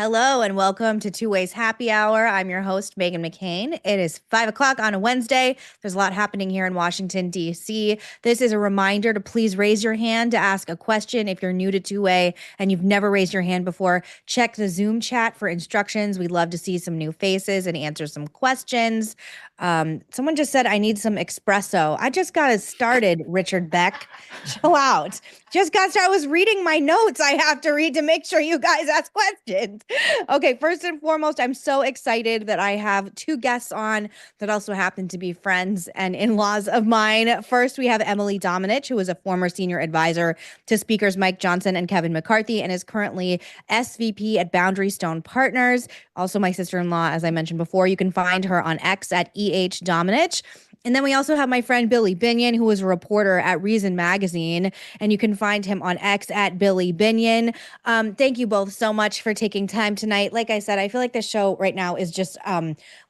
Hello and welcome to Two Ways Happy Hour. I'm your host, Meghan McCain. It is 5 o'clock on a Wednesday. There's a lot happening here in Washington, D.C. This is a reminder to please raise your hand to ask a question. If you're new to Two Way and you've never raised your hand before, check the Zoom chat for instructions. We'd love to see some new faces and answer some questions. Someone just said, I need some espresso. I just got it started, Richard Beck. Chill out. Just got started. I was reading my notes I have to read to make sure you guys ask questions. Okay, first and foremost, I'm so excited that I have two guests on that also happen to be friends and in-laws of mine. First, we have Emily Domenech, who is a former senior advisor to Speakers Mike Johnson and Kevin McCarthy and is currently SVP at Boundary Stone Partners. Also my sister-in-law, as I mentioned before. You can find her on X at Domenech. And then we also have my friend Billy Binion, who is a reporter at Reason Magazine, and you can find him on X at Billy Binion. Thank you both so much for taking time tonight. Like I said, I feel like this show right now is just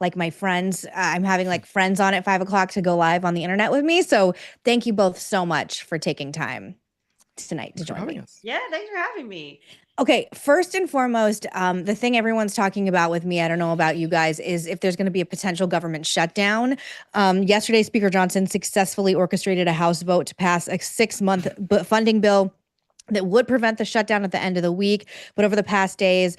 like my friends. I'm having like friends on at 5 o'clock to go live on the internet with me. So thank you both so much for taking time tonight to join me. Yeah, thanks for having me. Okay, first and foremost, the thing everyone's talking about with me, I don't know about you guys, is if there's going to be a potential government shutdown. Yesterday, Speaker Johnson successfully orchestrated a House vote to pass a 6-month funding bill that would prevent the shutdown at the end of the week. But over the past days,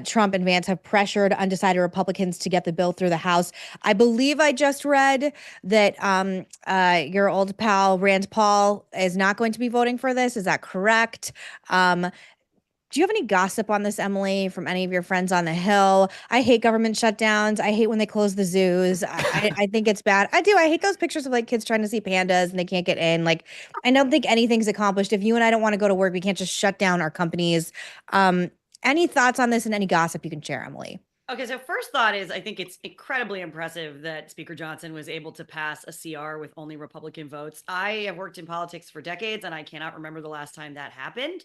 Trump and Vance have pressured undecided Republicans to get the bill through the House. I believe I just read that your old pal, Rand Paul, is not going to be voting for this. Is that correct? Do you have any gossip on this, Emily, from any of your friends on the Hill? I hate government shutdowns. I hate when they close the zoos. I think it's bad. I do. I hate those pictures of like kids trying to see pandas and they can't get in. Like, I don't think anything's accomplished. If you and I don't want to go to work, we can't just shut down our companies. Any thoughts on this and any gossip you can share, Emily? Okay, so first thought is I think it's incredibly impressive that Speaker Johnson was able to pass a CR with only Republican votes. I have worked in politics for decades, and I cannot remember the last time that happened.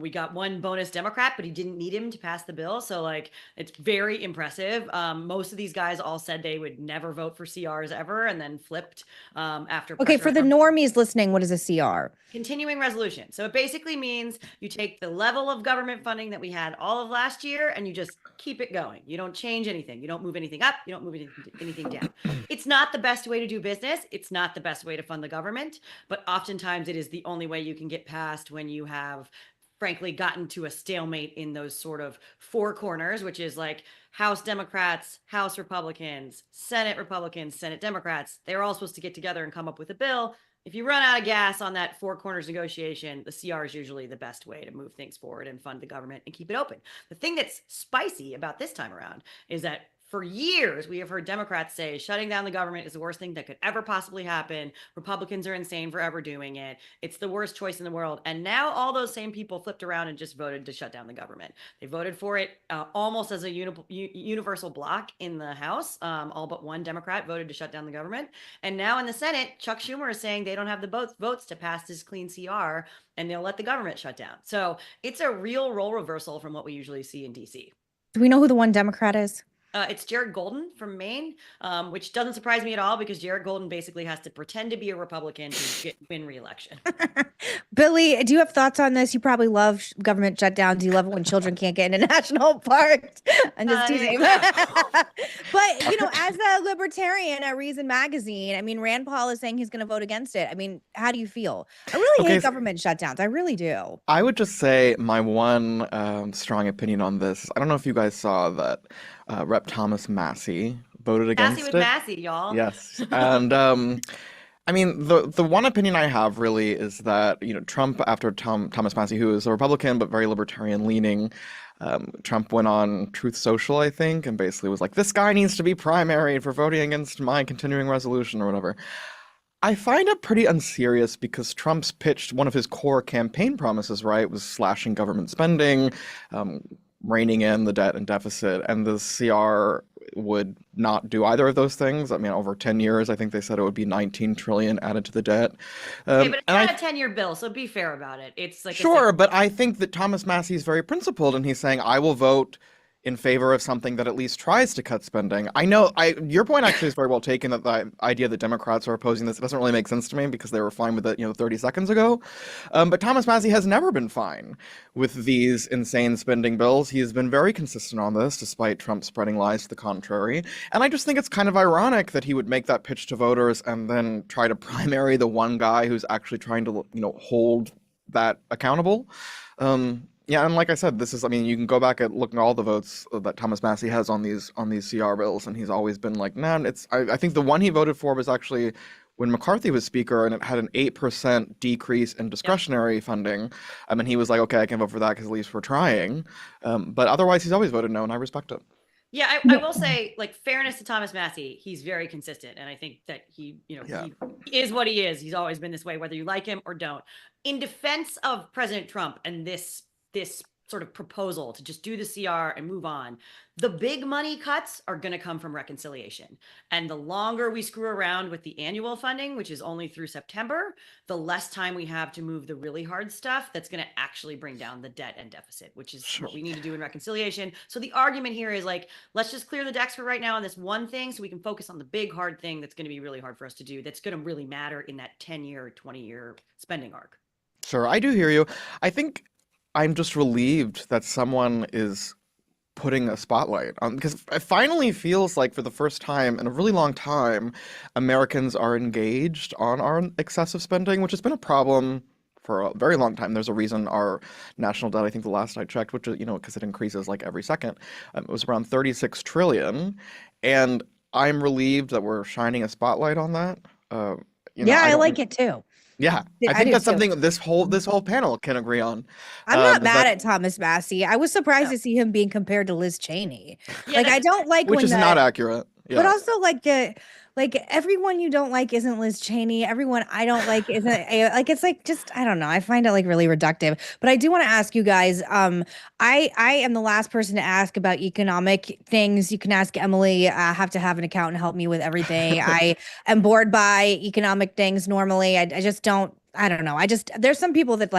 We got one bonus Democrat, but he didn't need him to pass the bill. So, like, it's very impressive. Most of these guys all said they would never vote for CRs ever and then flipped after. Okay, for the normies listening, what is a CR? Continuing resolution. So it basically means you take the level of government funding that we had all of last year and you just keep it going. You don't change anything. You don't move anything up. You don't move anything down. It's not the best way to do business. It's not the best way to fund the government, but oftentimes it is the only way you can get past when you have frankly gotten to a stalemate in those sort of four corners, which is like House Democrats, House Republicans, Senate Democrats. They're all supposed to get together and come up with a bill. If you run out of gas on that four corners negotiation, the CR is usually the best way to move things forward and fund the government and keep it open. The thing that's spicy about this time around is that for years, we have heard Democrats say shutting down the government is the worst thing that could ever possibly happen. Republicans are insane for ever doing it. It's the worst choice in the world. And now all those same people flipped around and just voted to shut down the government. They voted for it almost as a universal block in the House. All but one Democrat voted to shut down the government. And now in the Senate, Chuck Schumer is saying they don't have the votes to pass this clean CR and they'll let the government shut down. So it's a real role reversal from what we usually see in DC. Do we know who the one Democrat is? It's Jared Golden from Maine, which doesn't surprise me at all because Jared Golden basically has to pretend to be a Republican to win re-election. Billy, do you have thoughts on this? You probably love government shutdowns. You love it when children can't get into national parks. I'm just teasing. But, you know, as a libertarian at Reason Magazine, I mean, Rand Paul is saying he's going to vote against it. I mean, how do you feel? I really hate government shutdowns. I really do. I would just say my one strong opinion on this, I don't know if you guys saw that Rep. Thomas Massie voted against Massey with Massey, y'all. Yes. And I mean, the one opinion I have really is that, you know, Trump, after Thomas Massie, who is a Republican but very libertarian leaning, Trump went on Truth Social, I think, and basically was like, this guy needs to be primaried for voting against my continuing resolution or whatever. I find it pretty unserious because Trump's pitched one of his core campaign promises, right, was slashing government spending, reining in the debt and deficit, and the CR would not do either of those things. I mean, over 10 years, I think they said it would be 19 trillion added to the debt. Okay, but it's not a 10-year bill, so be fair about it. It's like sure, but I think that Thomas Massie is very principled, and he's saying, I will vote in favor of something that at least tries to cut spending. I know your point actually is very well taken, that the idea that Democrats are opposing this, it doesn't really make sense to me because they were fine with it, 30 seconds ago. But Thomas Massie has never been fine with these insane spending bills. He has been very consistent on this, despite Trump spreading lies to the contrary. And I just think it's kind of ironic that he would make that pitch to voters and then try to primary the one guy who's actually trying to, hold that accountable. Yeah, and like I said, you can go back and look at all the votes that Thomas Massie has on these CR bills, and he's always been like, nah, I think the one he voted for was actually when McCarthy was speaker, and it had an 8% decrease in discretionary funding. And he was like, okay, I can vote for that because at least we're trying. But otherwise, he's always voted no, and I respect it. Yeah, I will say, fairness to Thomas Massie, he's very consistent. And I think that he is what he is. He's always been this way, whether you like him or don't. In defense of President Trump and this sort of proposal to just do the CR and move on, the big money cuts are going to come from reconciliation. And the longer we screw around with the annual funding, which is only through September, the less time we have to move the really hard stuff that's going to actually bring down the debt and deficit, which is what we need to do in reconciliation. So the argument here is let's just clear the decks for right now on this one thing so we can focus on the big hard thing that's going to be really hard for us to do, that's going to really matter in that 10-year, 20-year spending arc. Sure, I do hear you. I think I'm just relieved that someone is putting a spotlight on, because it finally feels like for the first time in a really long time, Americans are engaged on our excessive spending, which has been a problem for a very long time. There's a reason our national debt, I think the last I checked, which is, because it increases every second, it was around 36 trillion. And I'm relieved that we're shining a spotlight on that. I like it too. Yeah, I think that's something this whole panel can agree on. I'm not mad at Thomas Massie. I was surprised to see him being compared to Liz Cheney. I don't like which is not accurate. Yeah. But also everyone you don't like isn't Liz Cheney. Everyone I don't like isn't I don't know. I find it really reductive. But I do want to ask you guys. I am the last person to ask about economic things. You can ask Emily. I have to have an accountant help me with everything. I am bored by economic things normally. I just don't. I don't know. There's some people that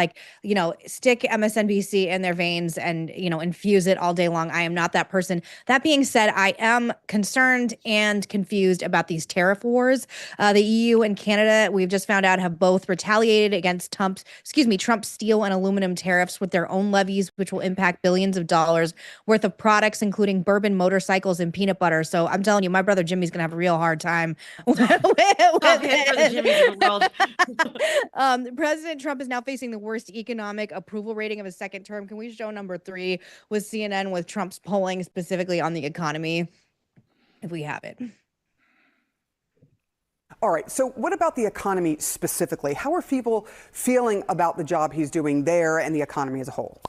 stick MSNBC in their veins and, infuse it all day long. I am not that person. That being said, I am concerned and confused about these tariff wars. The EU and Canada, we've just found out, have both retaliated against Trump's steel and aluminum tariffs with their own levies, which will impact billions of dollars worth of products, including bourbon, motorcycles, and peanut butter. So I'm telling you, my brother Jimmy's going to have a real hard time with the Jimmys of the world. President Trump is now facing the worst economic approval rating of his second term. Can we show number 3 with CNN with Trump's polling specifically on the economy, if we have it? All right. So what about the economy specifically? How are people feeling about the job he's doing there and the economy as a whole?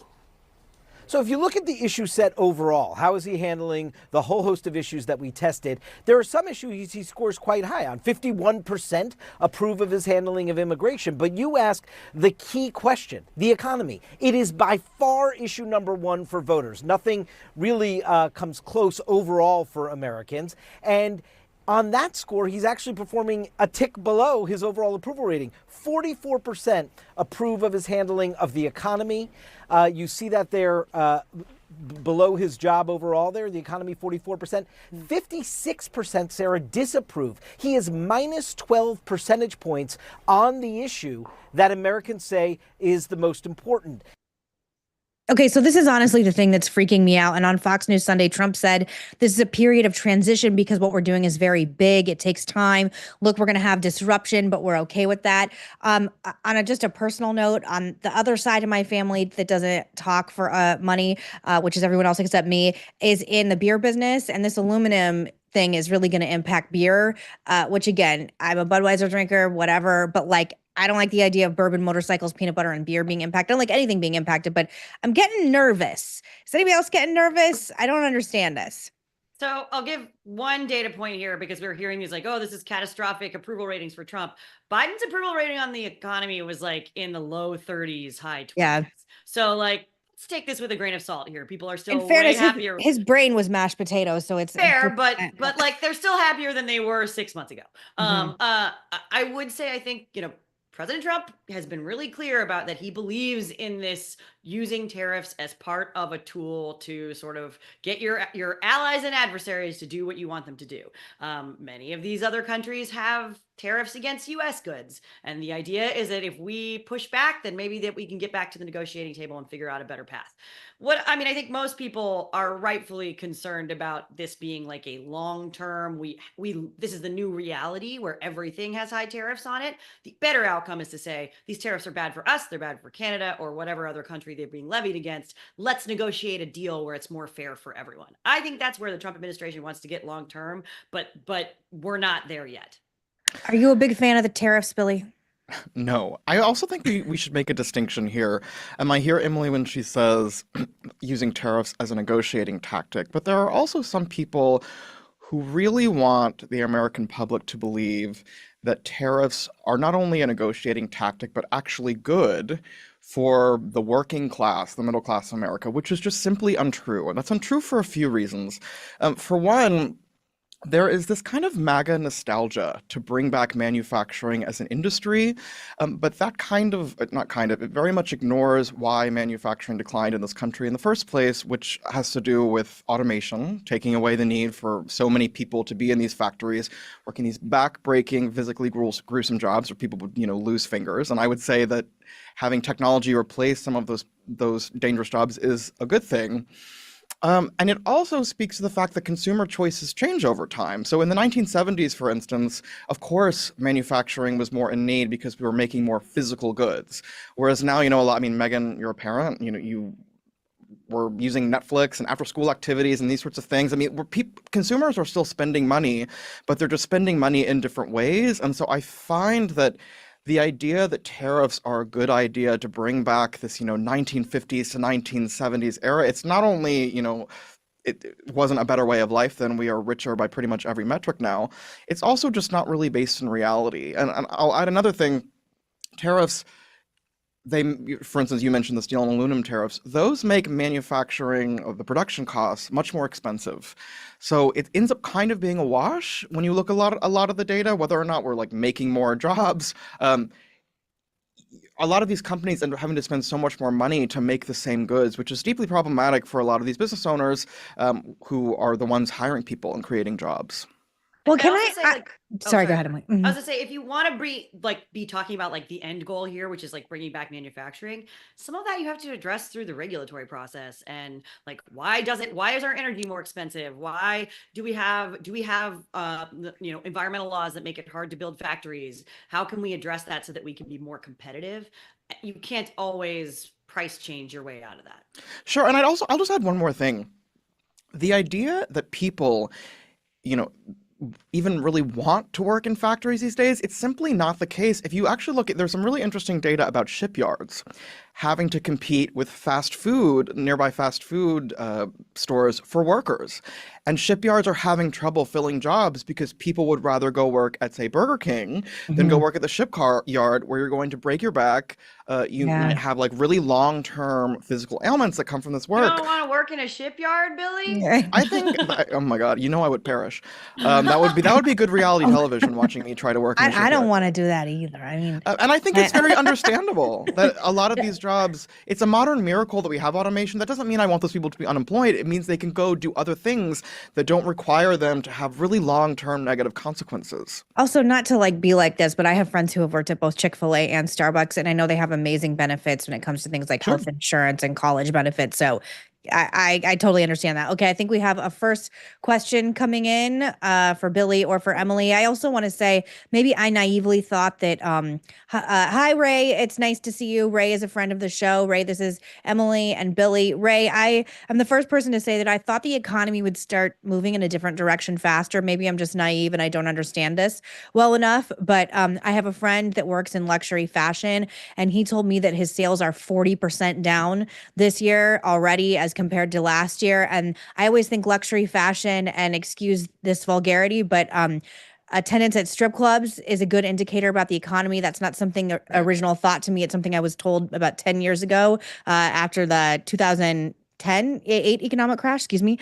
So if you look at the issue set overall, how is he handling the whole host of issues that we tested? There are some issues he scores quite high on. 51% approve of his handling of immigration. But you ask the key question, the economy. It is by far issue number 1 for voters. Nothing really comes close overall for Americans. And on that score, he's actually performing a tick below his overall approval rating. 44% approve of his handling of the economy. You see that there below his job overall there, the economy 44%. 56%, Sarah, disapprove. He is minus 12 percentage points on the issue that Americans say is the most important. Okay, so this is honestly the thing that's freaking me out. And on Fox News Sunday, Trump said this is a period of transition because what we're doing is very big. It takes time. Look, we're going to have disruption, but we're okay with that. On just a personal note, on the other side of my family that doesn't talk for money, which is everyone else except me, is in the beer business. And this aluminum thing is really going to impact beer, which again, I'm a Budweiser drinker, whatever, but I don't like the idea of bourbon, motorcycles, peanut butter, and beer being impacted. I don't like anything being impacted, but I'm getting nervous. Is anybody else getting nervous? I don't understand this. So I'll give one data point here because we're hearing these this is catastrophic approval ratings for Trump. Biden's approval rating on the economy was in the low 30s, high 20s. Yeah. So let's take this with a grain of salt here. People are still in fairness, way happier. His brain was mashed potatoes, so it's fair, but they're still happier than they were 6 months ago. I would say, I think, President Trump has been really clear about that he believes in this using tariffs as part of a tool to sort of get your allies and adversaries to do what you want them to do. Many of these other countries have tariffs against U.S. goods. And the idea is that if we push back, then maybe that we can get back to the negotiating table and figure out a better path. I think most people are rightfully concerned about this being like a long-term, this is the new reality where everything has high tariffs on it. The better outcome is to say, these tariffs are bad for us, they're bad for Canada or whatever other country they're being levied against. Let's negotiate a deal where it's more fair for everyone. I think that's where the Trump administration wants to get long-term, but we're not there yet. Are you a big fan of the tariffs, Billy? No, I also think we should make a distinction here. I hear Emily when she says using tariffs as a negotiating tactic, but there are also some people who really want the American public to believe that tariffs are not only a negotiating tactic, but actually good for the working class, the middle class of America, which is just simply untrue. And that's untrue for a few reasons. For one, there is this kind of MAGA nostalgia to bring back manufacturing as an industry, but that it very much ignores why manufacturing declined in this country in the first place, which has to do with automation, taking away the need for so many people to be in these factories, working these back-breaking, physically gruesome jobs where people would, lose fingers. And I would say that having technology replace some of those dangerous jobs is a good thing. And it also speaks to the fact that consumer choices change over time. So in the 1970s, for instance, of course, manufacturing was more in need because we were making more physical goods. Whereas now, Megan, you're a parent, you were using Netflix and after-school activities and these sorts of things. Consumers are still spending money, but they're just spending money in different ways. And so I find that the idea that tariffs are a good idea to bring back this, 1950s to 1970s era, it's not only, it wasn't a better way of life than we are richer by pretty much every metric now. It's also just not really based in reality. And I'll add another thing. Tariffs, for instance, you mentioned the steel and aluminum tariffs. Those make manufacturing of the production costs much more expensive. So it ends up kind of being a wash when you look a lot of the data, whether or not we're making more jobs. A lot of these companies end up having to spend so much more money to make the same goods, which is deeply problematic for a lot of these business owners who are the ones hiring people and creating jobs. Well, sorry, go ahead, Emily. I was gonna say, if you want to be talking about the end goal here, which is bringing back manufacturing, some of that you have to address through the regulatory process. And why is our energy more expensive? Why do we have environmental laws that make it hard to build factories? How can we address that so that we can be more competitive? You can't always price change your way out of that. Sure, and I'll just add one more thing. The idea that people, even really want to work in factories these days, it's simply not the case. If you actually look there's some really interesting data about shipyards having to compete with nearby fast food stores for workers. And shipyards are having trouble filling jobs because people would rather go work at, say, Burger King than go work at the shipyard where you're going to break your back. Might have really long-term physical ailments that come from this work. You don't want to work in a shipyard, Billy? I think, oh my God, I would perish. That would be good reality television, watching me try to work in a shipyard. I don't want to do that either. And I think it's very understandable that a lot of these jobs, it's a modern miracle that we have automation. That doesn't mean I want those people to be unemployed. It means they can go do other things that don't require them to have really long-term negative consequences. Also, not to be like this, but I have friends who have worked at both Chick-fil-A and Starbucks, and I know they have amazing benefits when it comes to things like health insurance and college benefits. So I totally understand that. Okay, I think we have a first question coming in for Billy or for Emily. I also want to say maybe I naively thought that, hi, Ray, it's nice to see you. Ray is a friend of the show. Ray, this is Emily and Billy. Ray, I'm the first person to say that I thought the economy would start moving in a different direction faster. Maybe I'm just naive and I don't understand this well enough, but I have a friend that works in luxury fashion, and he told me that his sales are 40% down this year already as compared to last year. And I always think luxury fashion, and excuse this vulgarity, but attendance at strip clubs is a good indicator about the economy. That's not something original thought to me. It's something I was told about 10 years ago after the 8 economic crash, excuse me.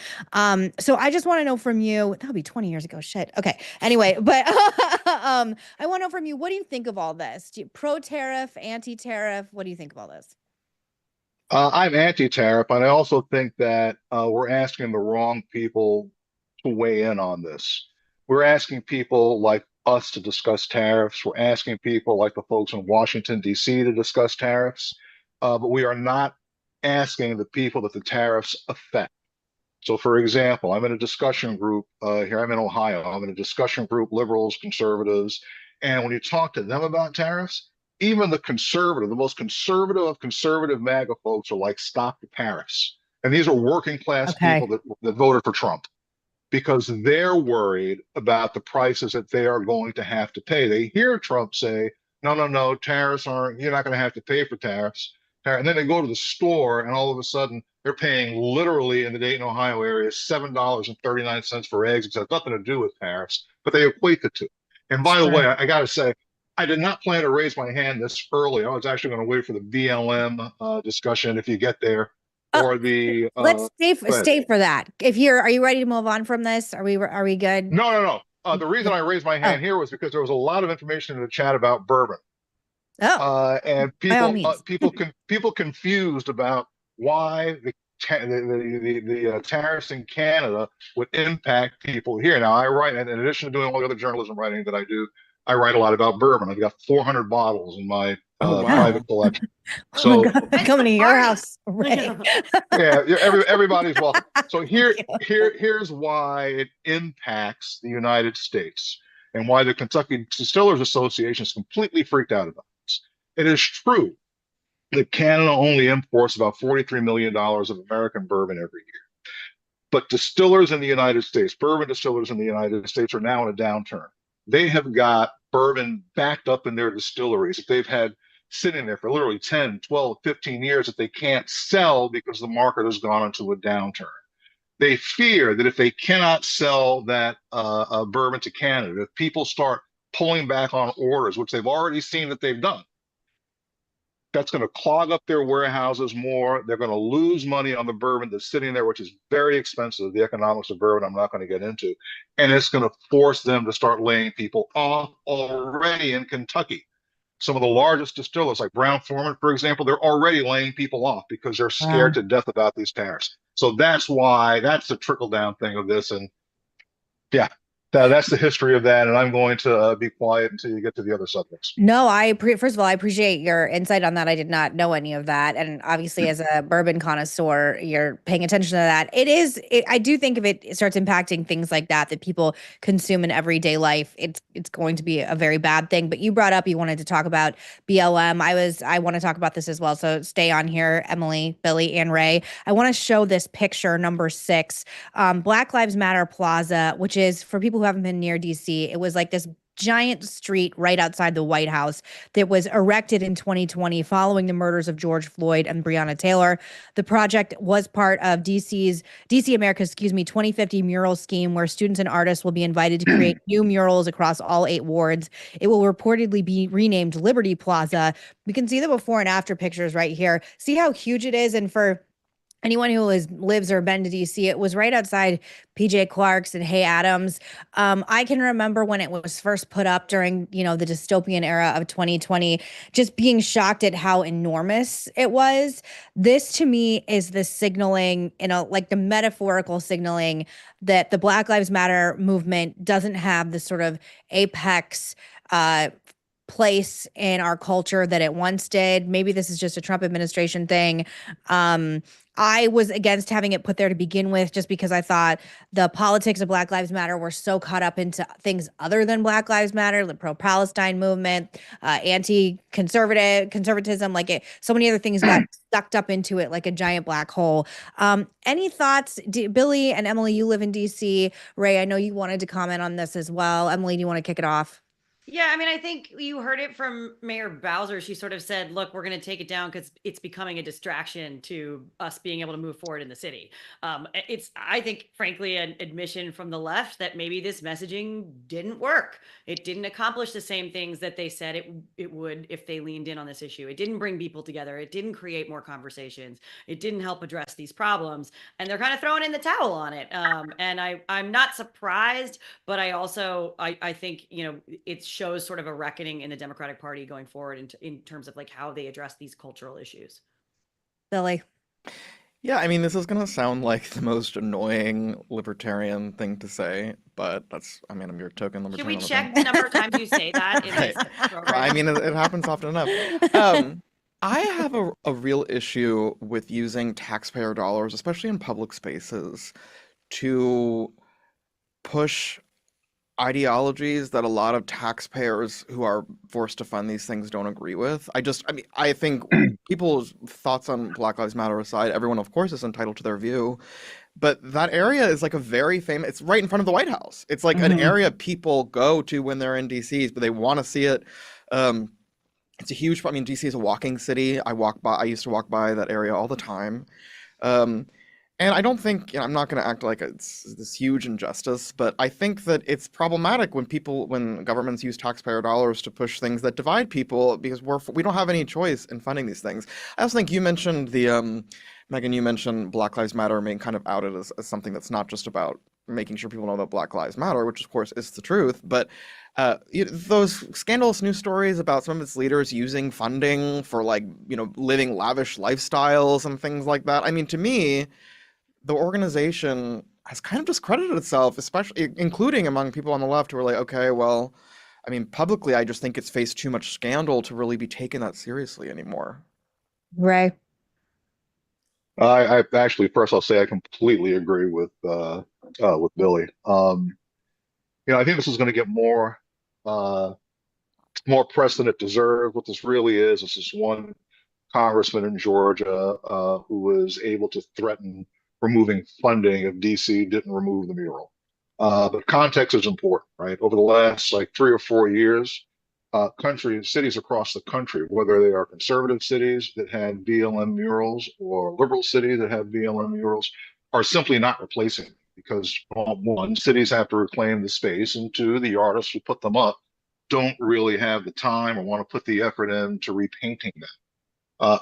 So I just want to know from you, that would be 20 years ago. Shit. Okay. Anyway, but I want to know from you, what do you think of all this? Pro-tariff, anti-tariff? What do you think of all this? I'm anti-tariff, and I also think that we're asking the wrong people to weigh in on this. We're asking people like us to discuss tariffs. We're asking people like the folks in Washington, D.C. to discuss tariffs, but we are not asking the people that the tariffs affect. So, for example, I'm in a discussion group here. I'm in Ohio. I'm in a discussion group, liberals, conservatives. And when you talk to them about tariffs, even the conservative, the most conservative of conservative MAGA folks are like, stop the tariffs. And these are working class people that voted for Trump because they're worried about the prices that they are going to have to pay. They hear Trump say, no, no, no, tariffs aren't, you're not going to have to pay for tariffs. And then they go to the store and all of a sudden they're paying literally in the Dayton, Ohio area, $7.39 for eggs. It has nothing to do with tariffs, but they equate the two. And by the way, I got to say, I did not plan to raise my hand this early. I was actually going to wait for the BLM discussion if you get there. Or the let's stay for that. Are you ready to move on from this? Are we good? No. The reason I raised my hand here was because there was a lot of information in the chat about bourbon. And people confused about why the tariffs in Canada would impact people here. Now, I write, in addition to doing all the other journalism writing that I do, I write a lot about bourbon. I've got 400 bottles in my private collection. So coming to your house, Ray. Yeah, everybody's welcome. So here's why it impacts the United States and why the Kentucky Distillers Association is completely freaked out about this. It is true that Canada only imports about $43 million of American bourbon every year. But distillers in the United States, bourbon distillers in the United States are now in a downturn. They have got bourbon backed up in their distilleries that they've had sitting there for literally 10, 12, 15 years that they can't sell because the market has gone into a downturn. They fear that if they cannot sell that bourbon to Canada, if people start pulling back on orders, which they've already seen that they've done, that's going to clog up their warehouses more. They're going to lose money on the bourbon that's sitting there, which is very expensive. The economics of bourbon, I'm not going to get into. And it's going to force them to start laying people off already in Kentucky. Some of the largest distillers, like Brown-Forman, for example, they're already laying people off because they're scared to death about these tariffs. So that's the trickle-down thing of this. And yeah, that's the history of that. And I'm going to be quiet until you get to the other subjects. No, first of all, I appreciate your insight on that. I did not know any of that. And obviously, as a bourbon connoisseur, you're paying attention to that. I do think if it starts impacting things like that people consume in everyday life, it's going to be a very bad thing. But you brought up, you wanted to talk about BLM. I want to talk about this as well. So stay on here, Emily, Billy, and Ray. I want to show this picture, number 6, Black Lives Matter Plaza, which is, for people who haven't been near DC, it was like this giant street right outside the White House that was erected in 2020 following the murders of George Floyd and Breonna Taylor. The project was part of DC America's 2050 mural scheme, where students and artists will be invited to create new murals across all 8 wards. It will reportedly be renamed Liberty Plaza. We can see the before and after pictures right here. See how huge it is? And for anyone who lives or been to DC, it was right outside PJ Clark's and Hay Adams. I can remember when it was first put up during, the dystopian era of 2020, just being shocked at how enormous it was. This to me is the signaling, like the metaphorical signaling that the Black Lives Matter movement doesn't have the sort of apex place in our culture that it once did. Maybe this is just a Trump administration thing. I was against having it put there to begin with, just because I thought the politics of Black Lives Matter were so caught up into things other than Black Lives Matter, the pro-Palestine movement, conservatism, so many other things got sucked up into it like a giant black hole. Any thoughts? Billy and Emily, you live in DC. Ray, I know you wanted to comment on this as well. Emily, do you want to kick it off? Yeah, I mean, I think you heard it from Mayor Bowser. She sort of said, look, we're going to take it down because it's becoming a distraction to us being able to move forward in the city. It's, I think, frankly, an admission from the left that maybe this messaging didn't work. It didn't accomplish the same things that they said it would if they leaned in on this issue. It didn't bring people together. It didn't create more conversations. It didn't help address these problems. And they're kind of throwing in the towel on it. And I'm not surprised, but I think, it shows sort of a reckoning in the Democratic Party going forward in terms of like how they address these cultural issues. Billy. Yeah, I mean, this is gonna sound like the most annoying libertarian thing to say, but I mean, I'm your token Should we libertarian. check the number of times you say that in Right. this Well, program? I mean, it happens often enough. I have a real issue with using taxpayer dollars, especially in public spaces, to push ideologies that a lot of taxpayers who are forced to fund these things don't agree with. I mean, I think people's thoughts on Black Lives Matter aside, everyone, of course, is entitled to their view. But that area is like a very famous, it's right in front of the White House. It's like an area people go to when they're in DC, but they want to see it. It's a huge, I mean, DC is a walking city. I used to walk by that area all the time. And I don't think, I'm not going to act like it's this huge injustice, but I think that it's problematic when governments use taxpayer dollars to push things that divide people because we don't have any choice in funding these things. I also think you mentioned Megan, you mentioned Black Lives Matter being kind of outed as something that's not just about making sure people know that Black Lives Matter, which of course is the truth, but those scandalous news stories about some of its leaders using funding for living lavish lifestyles and things like that. I mean, to me, the organization has kind of discredited itself, especially including among people on the left who are like, okay, well, I mean, publicly, I just think it's faced too much scandal to really be taken that seriously anymore. Ray. I actually, first I'll say I completely agree with Billy. I think this is going to get uh, more press than it deserves. What this really is this one congressman in Georgia who was able to threaten removing funding if DC didn't remove the mural. But context is important, right? Over the last 3 or 4 years, cities across the country, whether they are conservative cities that have BLM murals or liberal cities that have BLM murals, are simply not replacing them because one, cities have to reclaim the space, and two, the artists who put them up don't really have the time or want to put the effort into repainting them.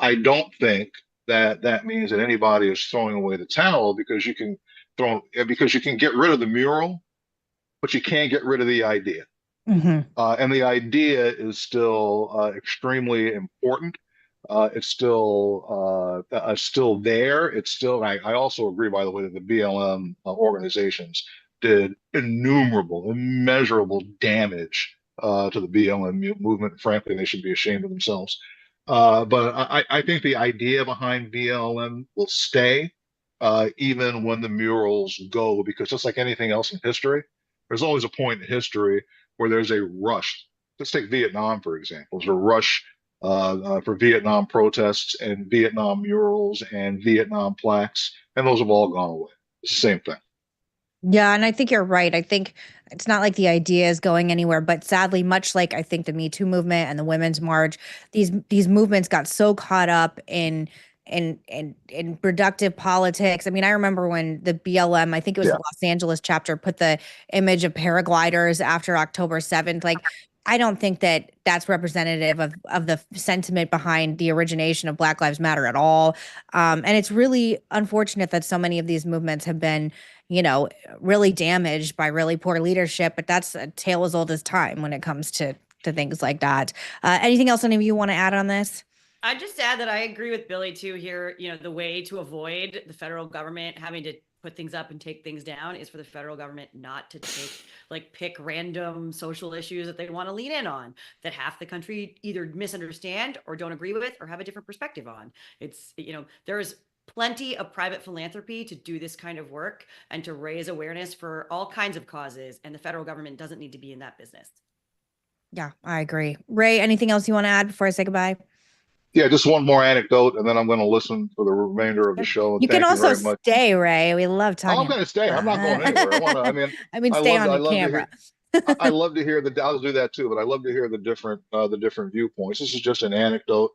I don't think that means that anybody is throwing away the towel because you can get rid of the mural, but you can't get rid of the idea. And the idea is still extremely important. It's still there. It's still. I also agree, by the way, that the BLM organizations did immeasurable damage to the BLM movement. Frankly, they should be ashamed of themselves. But I think the idea behind BLM will stay even when the murals go, because just like anything else in history, there's always a point in history where there's a rush. Let's take Vietnam, for example. There's a rush for Vietnam protests and Vietnam murals and Vietnam plaques, and those have all gone away. It's the same thing. Yeah, and I think you're right. I think it's not like the idea is going anywhere, but sadly, much like I think the Me Too movement and the Women's March, these movements got so caught up in productive politics. I mean, I remember when the BLM, I think it was the Los Angeles chapter, put the image of paragliders after October 7th. Like, I don't think that that's representative of the sentiment behind the origination of Black Lives Matter at all. And it's really unfortunate that so many of these movements have been, really damaged by really poor leadership. But that's a tale as old as time when it comes to things like that. Anything else any of you want to add on this? I just add that I agree with Billy too here. The way to avoid the federal government having to put things up and take things down is for the federal government not to pick random social issues that they want to lean in on that half the country either misunderstand or don't agree with or have a different perspective on. There's plenty of private philanthropy to do this kind of work and to raise awareness for all kinds of causes. And the federal government doesn't need to be in that business. Yeah, I agree. Ray, anything else you want to add before I say goodbye? Yeah, just one more anecdote, and then I'm going to listen for the remainder of the show. You can also stay, Ray. We love talking. I'm going to stay. I'm not going anywhere. I want to. I mean, stay on the camera. I love to hear I'll do that too, but I love to hear the different viewpoints. This is just an anecdote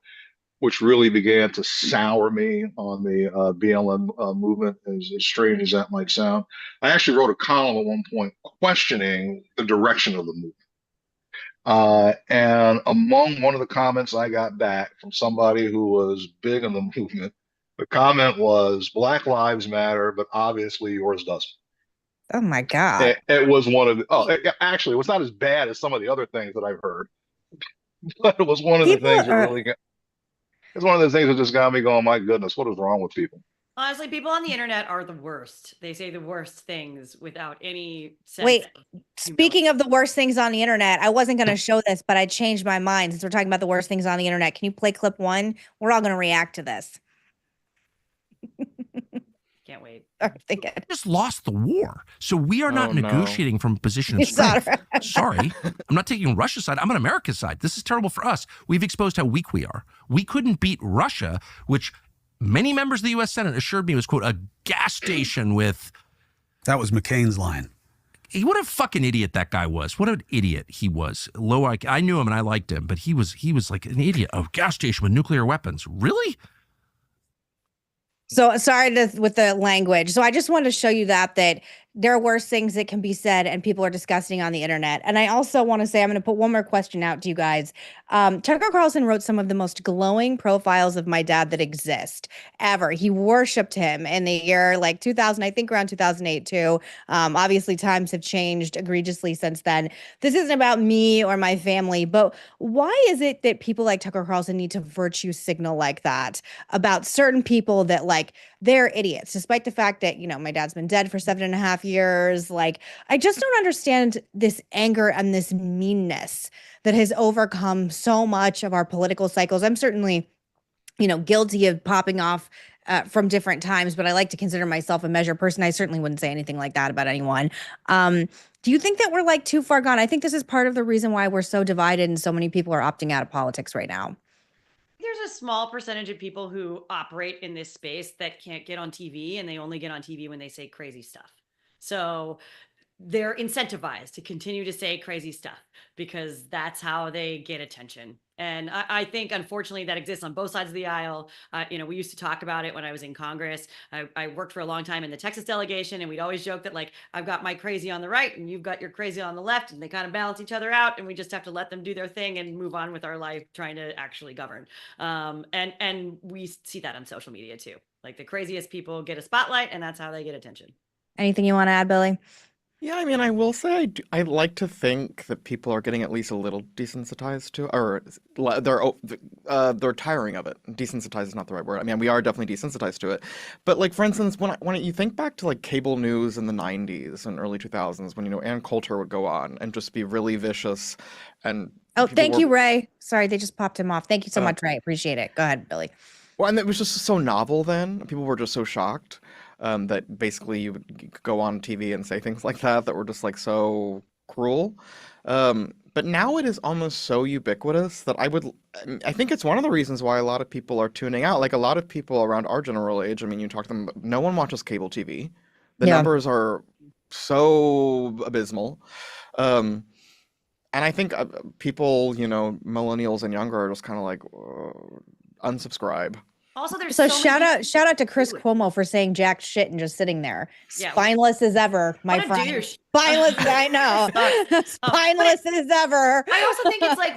which really began to sour me on the BLM movement, as strange as that might sound. I actually wrote a column at one point questioning the direction of the movement. And among one of the comments I got back from somebody who was big in the movement, the comment was Black Lives Matter, but obviously yours doesn't. Oh my God. It was one of actually, it was not as bad as some of the other things that I've heard, but it was one of the People things that are, really got, it's one of those things that just got me going, my goodness, what is wrong with people? Honestly, people on the internet are the worst. They say the worst things without any sense. wait, of speaking of the worst things on the internet, I wasn't going to show this, but I changed my mind since we're talking about the worst things on the internet. Can you play clip 1? We're all going to react to this. Can't wait. Just lost the war. So we are not Oh, no. negotiating from a position of It's not strength. Sorry. I'm not taking Russia's side. I'm on America's side. This is terrible for us. We've exposed how weak we are. We couldn't beat Russia, which many members of the U.S. Senate assured me was, quote, a gas station with... That was McCain's line. What a fucking idiot that guy was. What an idiot he was. Low IQ. I knew him and I liked him, but he was like an idiot. A gas station with nuclear weapons. Really? So sorry with the language. So I just wanted to show you that there are worse things that can be said and people are discussing on the internet. And I also want to say, I'm going to put one more question out to you guys. Tucker Carlson wrote some of the most glowing profiles of my dad that exist ever. He worshipped him in the year like 2000, I think around 2008 too. Obviously times have changed egregiously since then. This isn't about me or my family, but why is it that people like Tucker Carlson need to virtue signal like that about certain people that like they're idiots, despite the fact that, you know, my dad's been dead for 7.5 years. Like, I just don't understand this anger and this meanness that has overcome so much of our political cycles. I'm certainly, you know, guilty of popping off from different times, but I like to consider myself a measured person. I certainly wouldn't say anything like that about anyone. Do you think that we're like too far gone? I think this is part of the reason why we're so divided and so many people are opting out of politics right now. There's a small percentage of people who operate in this space that can't get on TV, and they only get on TV when they say crazy stuff. So they're incentivized to continue to say crazy stuff because that's how they get attention. And I think, unfortunately, that exists on both sides of the aisle. You know, we used to talk about it when I was in Congress. I worked for a long time in the Texas delegation, and we'd always joke that, like, I've got my crazy on the right and you've got your crazy on the left, and they kind of balance each other out, and we just have to let them do their thing and move on with our life trying to actually govern. And we see that on social media too. Like, the craziest people get a spotlight, and that's how they get attention. Anything you want to add, Billy? Yeah, I mean, I will say I like to think that people are getting at least a little desensitized to, or they're tiring of it. Desensitized is not the right word. I mean, we are definitely desensitized to it. But like, for instance, when you think back to like cable news in the 90s and early 2000s, when, you know, Ann Coulter would go on and just be really vicious and Oh, thank you, Ray. Sorry, they just popped him off. Thank you so much, Ray. Appreciate it. Go ahead, Billy. Well, and it was just so novel then. People were just so shocked. That basically you would go on TV and say things like that were just like so cruel. But now it is almost so ubiquitous that I think it's one of the reasons why a lot of people are tuning out. Like a lot of people around our general age, I mean, you talk to them, no one watches cable TV. The numbers are so abysmal. And I think people, you know, millennials and younger are just kind of like unsubscribe. Also, there's so shout out to Chris Cuomo for saying jack shit and just sitting there, Yeah. spineless as ever, my What a friend. douche. Spineless, I know, spineless as ever. I also think it's like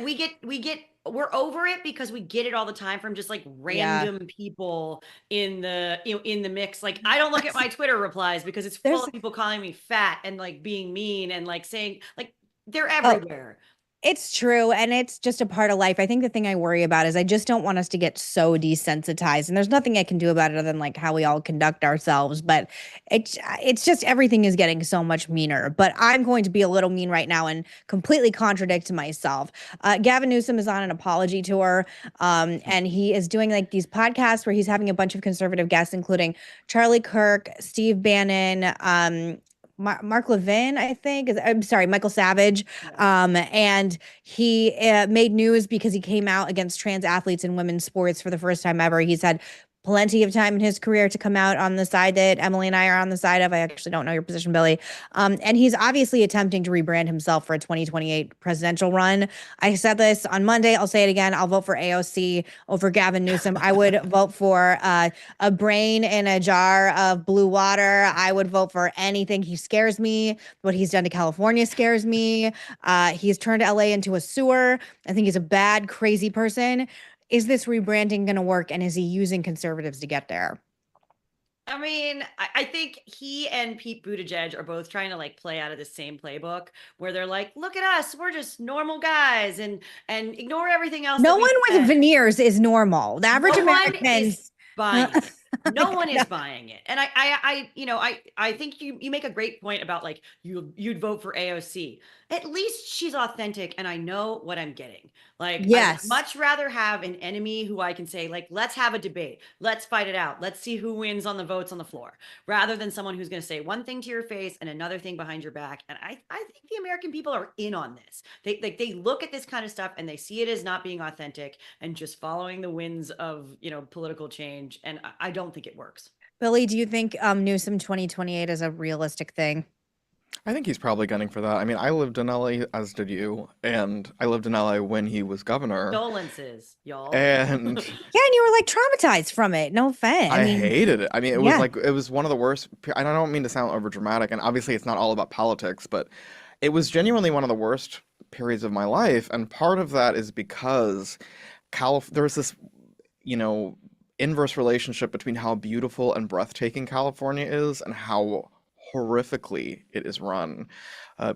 we're over it because we get it all the time from just like random people in the mix. Like, I don't look at my Twitter replies because it's full of people calling me fat and like being mean and like saying, like, they're everywhere. It's true. And it's just a part of life. I think the thing I worry about is I just don't want us to get so desensitized. And there's nothing I can do about it other than like how we all conduct ourselves. But it's just everything is getting so much meaner. But I'm going to be a little mean right now and completely contradict myself. Gavin Newsom is on an apology tour. And he is doing like these podcasts where he's having a bunch of conservative guests, including Charlie Kirk, Steve Bannon, Mark Levin, I think. I'm sorry, Michael Savage. And he made news because he came out against trans athletes in women's sports for the first time ever. He said plenty of time in his career to come out on the side that Emily and I are on the side of. I actually don't know your position, Billy. And he's obviously attempting to rebrand himself for a 2028 presidential run. I said this on Monday. I'll say it again. I'll vote for AOC over Gavin Newsom. I would vote for a brain in a jar of blue water. I would vote for anything. He scares me. What he's done to California scares me. He's turned LA into a sewer. I think he's a bad, crazy person. Is this rebranding going to work? And is he using conservatives to get there? I mean, I think he and Pete Buttigieg are both trying to like play out of the same playbook where they're like, look at us, we're just normal guys and ignore everything else. No one with veneers is normal. The average American's buying it. No one is buying it. And I think you make a great point about like you'd vote for AOC. At least she's authentic and I know what I'm getting. Like, yes. I'd much rather have an enemy who I can say, like, let's have a debate. Let's fight it out. Let's see who wins on the votes on the floor, rather than someone who's going to say one thing to your face and another thing behind your back. And I think the American people are in on this. They look at this kind of stuff and they see it as not being authentic and just following the winds of, political change. And I don't think it works. Billy, do you think Newsom 2028 is a realistic thing? I think he's probably gunning for that. I mean, I lived in LA, as did you, and I lived in LA when he was governor. Condolences, y'all. And yeah, and you were like traumatized from it. No offense. I hated it. I mean, it was one of the worst. I don't mean to sound over dramatic, and obviously it's not all about politics, but it was genuinely one of the worst periods of my life. And part of that is because there was this, inverse relationship between how beautiful and breathtaking California is and how horrifically it is run.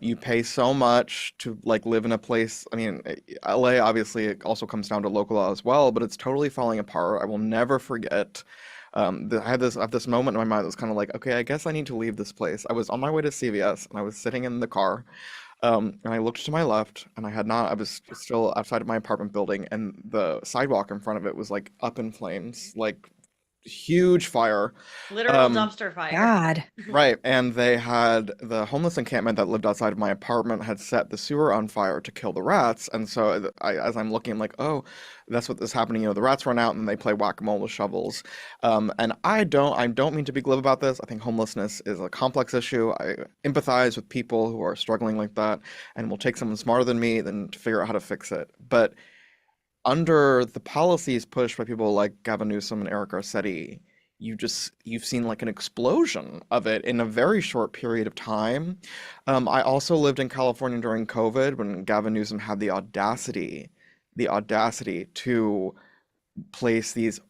You pay so much to like live in a place. I mean, LA obviously it also comes down to local law as well, but it's totally falling apart. I will never forget. I had this moment in my mind that was kind of like, okay, I guess I need to leave this place. I was on my way to CVS and I was sitting in the car. And I looked to my left and I was still outside of my apartment building and the sidewalk in front of it was like up in flames, like huge fire. Literal dumpster fire. God. Right. And they had the homeless encampment that lived outside of my apartment had set the sewer on fire to kill the rats. And so as I'm looking, I'm like, oh, that's what is happening. The rats run out and they play whack-a-mole with shovels. And I don't mean to be glib about this. I think homelessness is a complex issue. I empathize with people who are struggling like that and will take someone smarter than me than to figure out how to fix it. But under the policies pushed by people like Gavin Newsom and Eric Garcetti, you've seen like an explosion of it in a very short period of time. I also lived in California during COVID when Gavin Newsom had the audacity to place these.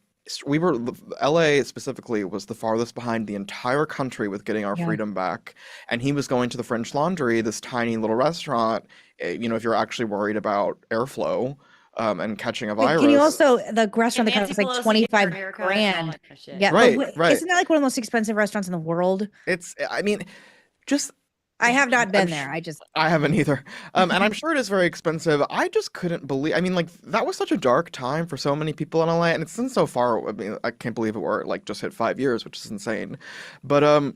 LA specifically was the farthest behind the entire country with getting our freedom back. And he was going to the French Laundry, this tiny little restaurant, if you're actually worried about airflow. And catching a virus. Can you also, the restaurant that costs like 25 grand. Yeah, right. Isn't that like one of the most expensive restaurants in the world? I have not been there. I haven't either. And I'm sure it is very expensive. I just couldn't believe, that was such a dark time for so many people in LA and it's been so far. I mean, I can't believe it just hit 5 years, which is insane. But,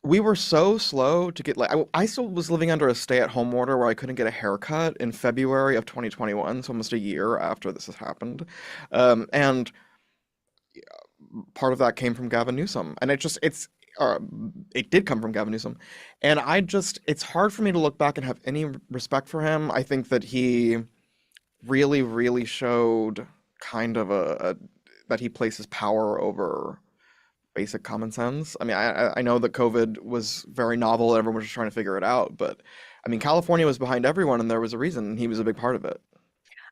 we were so slow to get I still was living under a stay-at-home order where I couldn't get a haircut in February of 2021, so almost a year after this has happened. And part of that came from Gavin Newsom. And it did come from Gavin Newsom. And it's hard for me to look back and have any respect for him. I think that he really, really showed kind of that he places power over basic common sense. I mean, I know that COVID was very novel and everyone was just trying to figure it out, but I mean, California was behind everyone and there was a reason and he was a big part of it.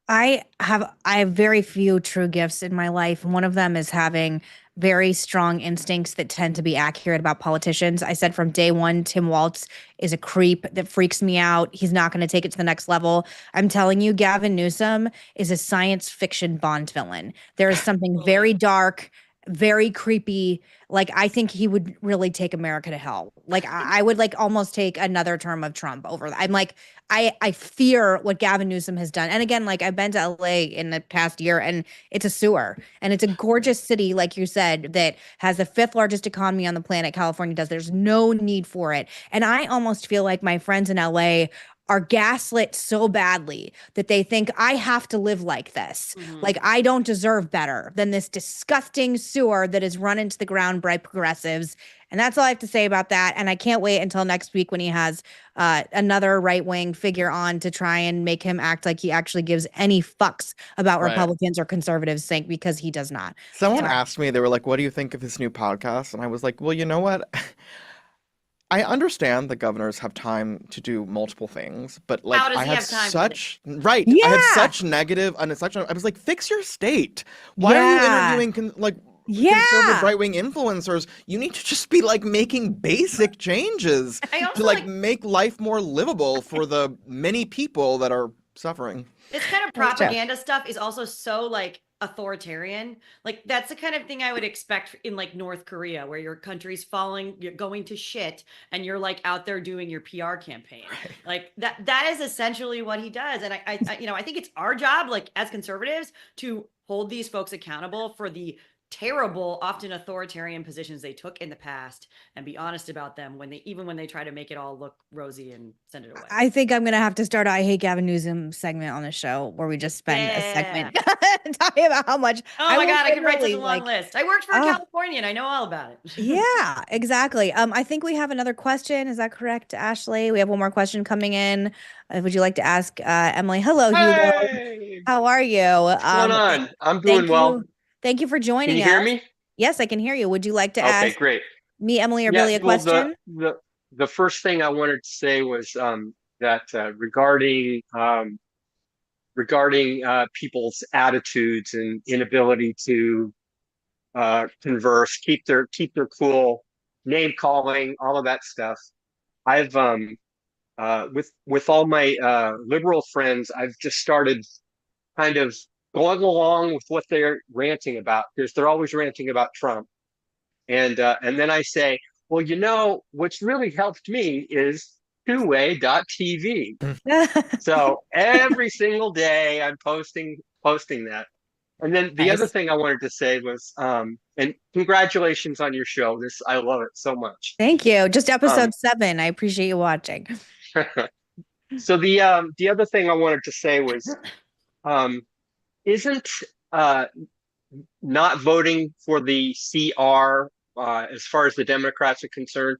I have very few true gifts in my life. One of them is having very strong instincts that tend to be accurate about politicians. I said from day one, Tim Walz is a creep that freaks me out. He's not going to take it to the next level. I'm telling you, Gavin Newsom is a science fiction Bond villain. There is something very dark, very creepy. Like, I think he would really take America to hell. Like, I would like almost take another term of Trump over. I'm like, I fear what Gavin Newsom has done. And again, like I've been to LA in the past year and it's a sewer and it's a gorgeous city, like you said, that has the 5th largest economy on the planet. California does. There's no need for it. And I almost feel like my friends in LA are gaslit so badly that they think I have to live like this. Like I don't deserve better than this disgusting sewer that is run into the ground by progressives. And that's all I have to say about that. And I can't wait until next week when he has another right-wing figure on to try and make him act like he actually gives any fucks about Right. Republicans or conservatives saying, because he does not. Someone asked me, they were like, what do you think of his new podcast? And I was like, well, you know what? I understand that governors have time to do multiple things, but like How does I he have have time for such right. Yeah. I have such negative and it's such. I was like, fix your state. Why are you interviewing conservative Yeah. right wing influencers? You need to just be like making basic changes I also to like make life more livable for the many people that are suffering. This kind of That's true. propaganda stuff is also so like authoritarian. Like that's the kind of thing I would expect in like North Korea, where your country's you're going to shit, and you're like out there doing your PR campaign. Like that is essentially what he does. And I I think it's our job, like as conservatives, to hold these folks accountable for the terrible, often authoritarian positions they took in the past, and be honest about them when they try to make it all look rosy and send it away. I think I'm gonna have to start a I Hate Gavin Newsom segment on the show where we just spend a segment talking about how much. Oh my God, I could write such a literally, long list. I worked for a Californian. I know all about it. Yeah, exactly. I think we have another question. Is that correct, Ashley? We have one more question coming in. Would you like to ask Emily? Hello, Hugo. Hey, How are you? what's going on? I'm doing well. Thank you for joining Can you us. hear me? Yes, I can hear you. Would you like to Okay, ask great. me, Emily, or Yeah, Billy a well, question? the first thing I wanted to say was that regarding people's attitudes and inability to converse, keep their cool, name calling, all of that stuff. I've with all my liberal friends, I've just started kind of going along with what they're ranting about, because they're always ranting about Trump. And then I say, well, you know, what's really helped me is two-way.tv. So every single day I'm posting that. And then the other thing I wanted to say was, and congratulations on your show. I love it so much. Thank you. Just episode 7. I appreciate you watching. So the other thing I wanted to say was, isn't not voting for the CR, as far as the Democrats are concerned,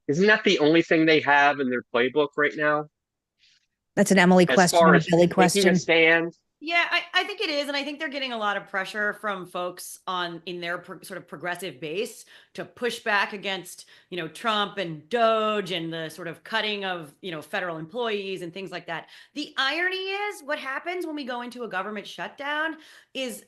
isn't that the only thing they have in their playbook right now? That's an Emily As question, far a as Billy taking question. a stand. Yeah, I think it is. And I think they're getting a lot of pressure from folks in their sort of progressive base to push back against, Trump and Doge and the sort of cutting of, federal employees and things like that. The irony is what happens when we go into a government shutdown is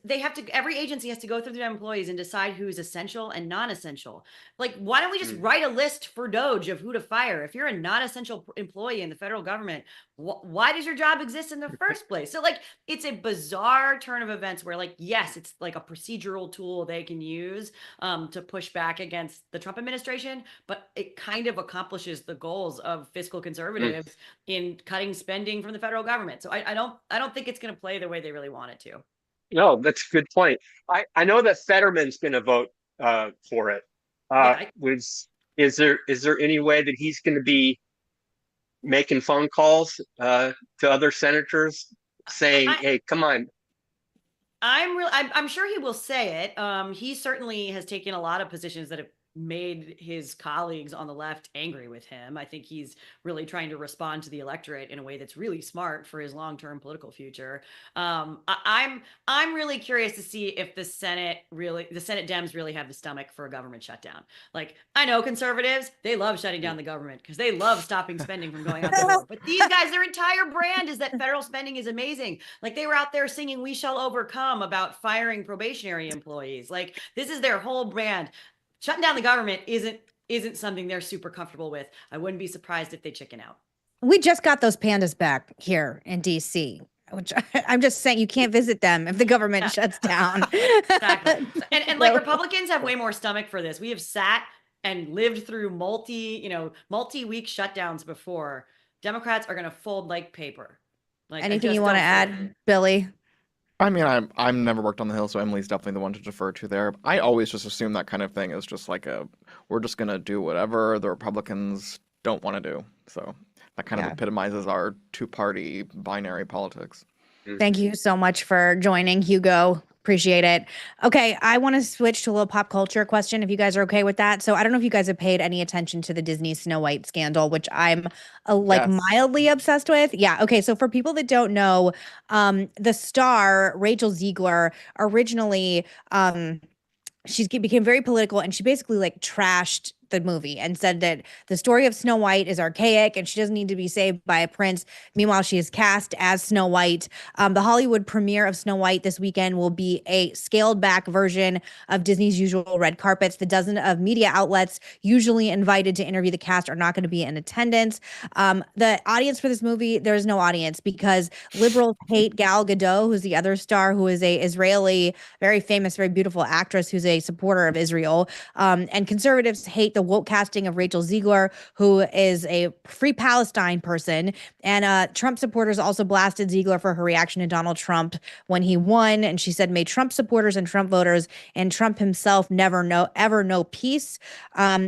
every agency has to go through their employees and decide who's essential and non-essential. Like, why don't we just write a list for Doge of who to fire? If you're a non-essential employee in the federal government, why does your job exist in the first place? So like, it's a bizarre turn of events where like, yes, it's like a procedural tool they can use to push back against the Trump administration, but it kind of accomplishes the goals of fiscal conservatives in cutting spending from the federal government. So I don't think it's going to play the way they really want it to. No, that's a good point. I know that Fetterman's going to vote for it. Is there any way that he's going to be making phone calls to other senators saying, "Hey, come on"? I'm sure he will say it. He certainly has taken a lot of positions that have made his colleagues on the left angry with him. I think he's really trying to respond to the electorate in a way that's really smart for his long-term political future. I'm really curious to see if the Senate Dems really have the stomach for a government shutdown. Like, I know conservatives, they love shutting down the government because they love stopping spending from going out the door. But these guys, their entire brand is that federal spending is amazing. Like, they were out there singing "We Shall Overcome" about firing probationary employees. Like, this is their whole brand. Shutting down the government isn't something they're super comfortable with. I wouldn't be surprised if they chicken out. We just got those pandas back here in DC, which I'm just saying you can't visit them if the government shuts down. Exactly. And like, Republicans have way more stomach for this. We have sat and lived through multi-week shutdowns before. Democrats are going to fold like paper. Like, anything you want to add, Billy? I mean, I'm never worked on the Hill, so Emily's definitely the one to defer to there. I always just assume that kind of thing is just like we're just gonna do whatever the Republicans don't want to do. So that kind of epitomizes our two-party binary politics. Thank you so much for joining, Hugo. Appreciate it. Okay, I want to switch to a little pop culture question, if you guys are okay with that. So I don't know if you guys have paid any attention to the Disney Snow White scandal, which I'm mildly obsessed with. Yeah. Okay. So for people that don't know, the star Rachel Ziegler originally, she became very political, and she basically like trashed the movie and said that the story of Snow White is archaic and she doesn't need to be saved by a prince. Meanwhile, she is cast as Snow White. The Hollywood premiere of Snow White this weekend will be a scaled back version of Disney's usual red carpets. The dozen of media outlets usually invited to interview the cast are not going to be in attendance. The audience for this movie, there's no audience because liberals hate Gal Gadot, who's the other star, who is a Israeli, very famous, very beautiful actress who's a supporter of Israel. And conservatives hate the woke casting of Rachel Ziegler, who is a free Palestine person. And Trump supporters also blasted Ziegler for her reaction to Donald Trump when he won. And she said, "May Trump supporters and Trump voters and Trump himself ever know peace."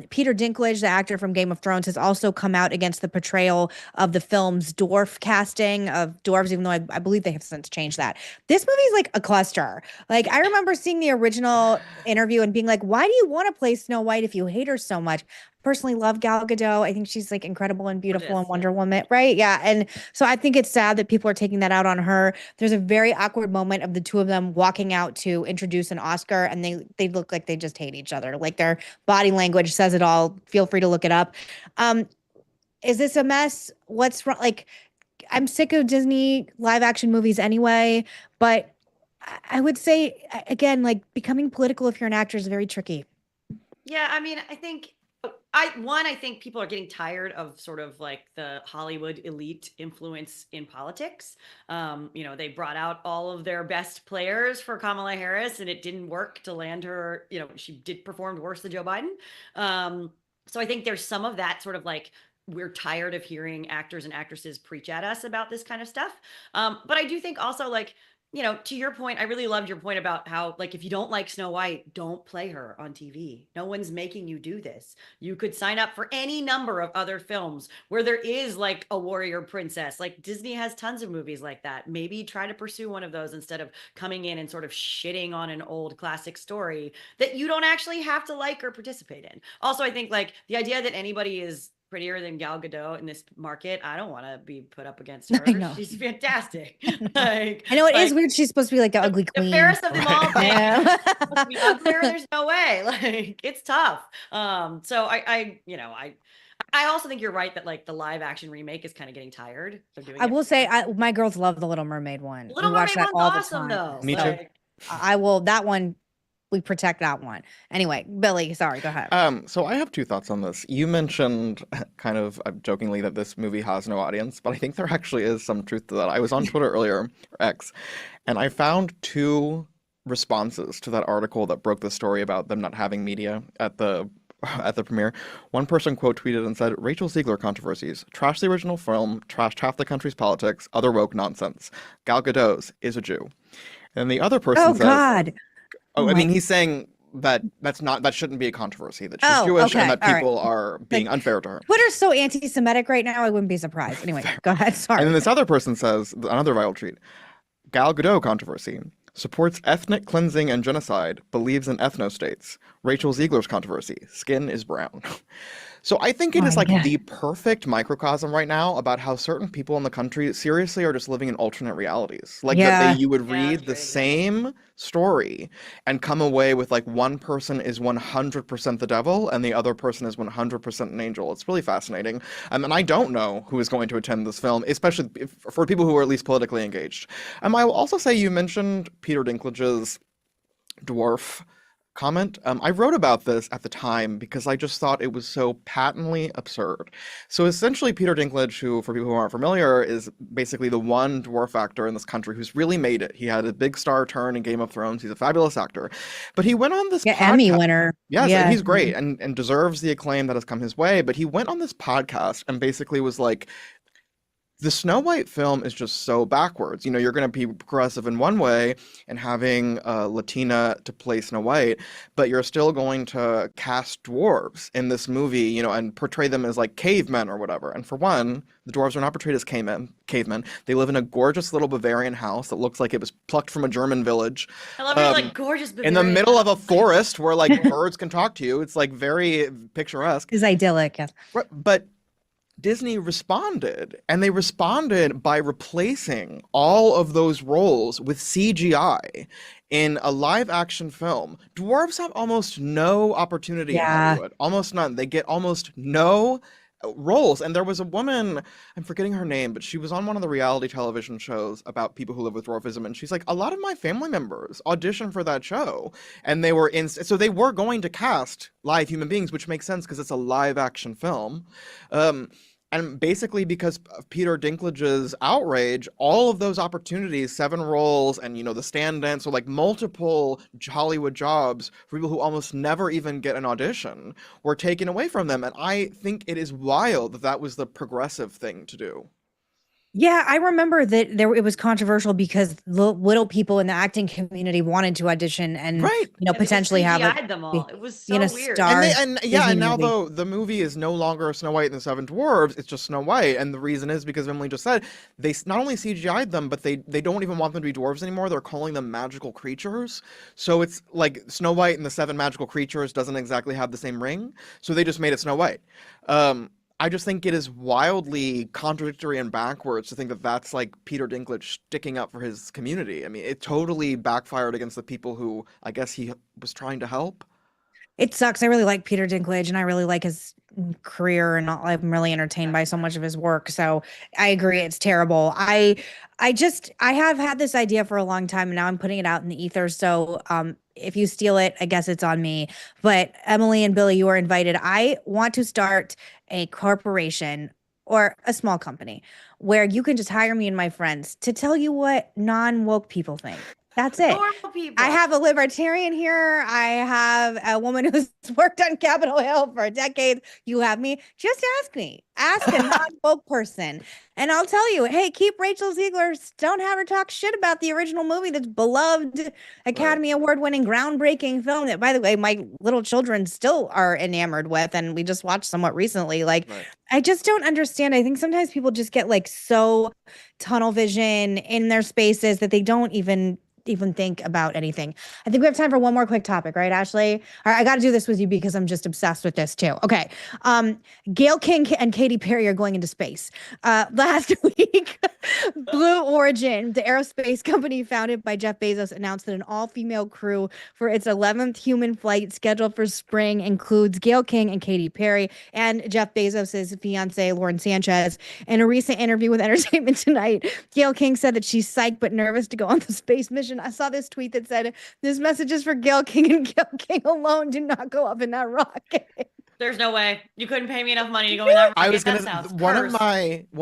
Peter Dinklage, the actor from Game of Thrones, has also come out against the portrayal of the film's dwarf casting of dwarves, even though I believe they have since changed that. This movie is like a cluster. Like, I remember seeing the original interview and being like, why do you want to play Snow White if you hate her so much? Personally love Gal Gadot. I think she's like incredible and beautiful and Wonder Woman, right? Yeah. And so I think it's sad that people are taking that out on her. There's a very awkward moment of the two of them walking out to introduce an Oscar, and they look like they just hate each other. Like, their body language says it all. Feel free to look it up. Is this a mess? What's wrong? Like, I'm sick of Disney live action movies anyway, but I would say, again, like, becoming political if you're an actor is very tricky. Yeah, I mean, I think people are getting tired of sort of like the Hollywood elite influence in politics. They brought out all of their best players for Kamala Harris, and it didn't work to land her. She performed worse than Joe Biden. So I think there's some of that sort of like, we're tired of hearing actors and actresses preach at us about this kind of stuff. But I do think also, like, to your point, I really loved your point about how, like, if you don't like Snow White, don't play her on TV. No one's making you do this. You could sign up for any number of other films where there is like a warrior princess. Like, Disney has tons of movies like that. Maybe try to pursue one of those instead of coming in and sort of shitting on an old classic story that you don't actually have to like or participate in. Also, I think like the idea that anybody is prettier than Gal Gadot in this market, I don't want to be put up against her. She's fantastic. Like, I know it is weird. She's supposed to be like the ugly queen. The fairest of them all. Supposed to be uglier. There's no way. Like, it's tough. So I also think you're right that like the live action remake is kind of getting tired of doing it. I will say, my girls love the Little Mermaid one. Little Mermaid one's awesome though. Me too. I will. That one. We protect that one. Anyway, Billy, sorry, go ahead. So I have two thoughts on this. You mentioned kind of jokingly that this movie has no audience, but I think there actually is some truth to that. I was on Twitter earlier, or X, and I found two responses to that article that broke the story about them not having media at the premiere. One person quote tweeted and said, "Rachel Ziegler controversies. Trash the original film, trashed half the country's politics, other woke nonsense. Gal Gadot's is a Jew." And the other person says, God. I mean, he's saying that that shouldn't be a controversy, that she's Jewish and that people are being unfair to her. Twitter's so anti-Semitic right now, I wouldn't be surprised. Anyway, go ahead. Sorry. And then this other person says, another viral tweet, "Gal Gadot controversy. Supports ethnic cleansing and genocide. Believes in ethnostates. Rachel Ziegler's controversy. Skin is brown." So I think it is like the perfect microcosm right now about how certain people in the country seriously are just living in alternate realities. Like that you would read the same story and come away with like one person is 100% the devil and the other person is 100% an angel. It's really fascinating. And I don't know who is going to attend this film, especially for people who are at least politically engaged. I will also say, you mentioned Peter Dinklage's dwarf comment. I wrote about this at the time because I just thought it was so patently absurd. So essentially, Peter Dinklage, who, for people who aren't familiar, is basically the one dwarf actor in this country who's really made it. He had a big star turn in Game of Thrones. He's a fabulous actor. But he went on this podcast. Emmy winner. Yes, and he's great and deserves the acclaim that has come his way. But he went on this podcast and basically was like, the Snow White film is just so backwards. You're going to be progressive in one way and having Latina to play Snow White, but you're still going to cast dwarves in this movie, and portray them as like cavemen or whatever. And for one, the dwarves are not portrayed as cavemen. They live in a gorgeous little Bavarian house that looks like it was plucked from a German village. I love your like gorgeous in the middle of a forest where like birds can talk to you. It's like very picturesque. It's idyllic. Yes. But Disney responded, and they responded by replacing all of those roles with CGI in a live action film. Dwarves have almost no opportunity in Hollywood, almost none. They get almost no roles. And there was a woman, I'm forgetting her name, but she was on one of the reality television shows about people who live with dwarfism, and she's like, a lot of my family members auditioned for that show, and they were so they were going to cast live human beings, which makes sense because it's a live action film. And basically because of Peter Dinklage's outrage, all of those opportunities, 7 roles and, the stand-in, so like multiple Hollywood jobs for people who almost never even get an audition, were taken away from them. And I think it is wild that that was the progressive thing to do. Yeah, I remember that it was controversial because little people in the acting community wanted to audition and potentially have them all. It was so weird. And now though the movie is no longer Snow White and the Seven Dwarves, it's just Snow White, and the reason is because Emily just said they not only CGI'd them, but they don't even want them to be dwarves anymore. They're calling them magical creatures. So it's like Snow White and the 7 magical creatures doesn't exactly have the same ring, so they just made it Snow White. I just think it is wildly contradictory and backwards to think that that's like Peter Dinklage sticking up for his community. I mean, it totally backfired against the people who I guess he was trying to help. It sucks. I really like Peter Dinklage and I really like his career, and I'm really entertained by so much of his work. So I agree. It's terrible. I have had this idea for a long time, and now I'm putting it out in the ether. So, if you steal it, I guess it's on me. But Emily and Billy, you are invited. I want to start a corporation or a small company where you can just hire me and my friends to tell you what non-woke people think. That's it. Normal people. I have a libertarian here. I have a woman who's worked on Capitol Hill for a decade. You have me. Just ask me. Ask a non-woke person. And I'll tell you, hey, keep Rachel Ziegler. Don't have her talk shit about the original movie that's beloved, Academy Award-winning, groundbreaking film that, by the way, my little children still are enamored with, and we just watched somewhat recently. Like, I just don't understand. I think sometimes people just get like so tunnel vision in their spaces that they don't even think about anything. I think we have time for one more quick topic, right, Ashley? All right, I got to do this with you because I'm just obsessed with this too. Okay. Gayle King and Katy Perry are going into space. Last week, Blue Origin, the aerospace company founded by Jeff Bezos, announced that an all-female crew for its 11th human flight scheduled for spring includes Gayle King and Katy Perry and Jeff Bezos' fiance, Lauren Sanchez. In a recent interview with Entertainment Tonight, Gayle King said that she's psyched but nervous to go on the space mission. I saw this tweet that said, "This message is for Gayle King, and Gayle King alone. Do not go up in that rocket." There's no way. You couldn't pay me enough money to go in that rocket. I was gonna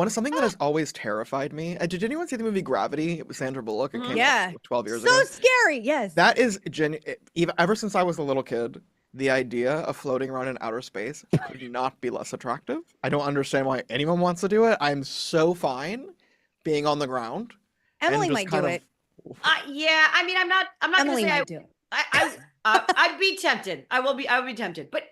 something that has always terrified me. Did anyone see the movie Gravity? It was Sandra Bullock. It came out 12 years ago. So scary. Yes. That is even ever since I was a little kid. The idea of floating around in outer space could not be less attractive. I don't understand why anyone wants to do it. I'm so fine being on the ground. Emily might do it. Yeah, I mean, I'm not Emily gonna might say do. I'd be tempted. I would be tempted. But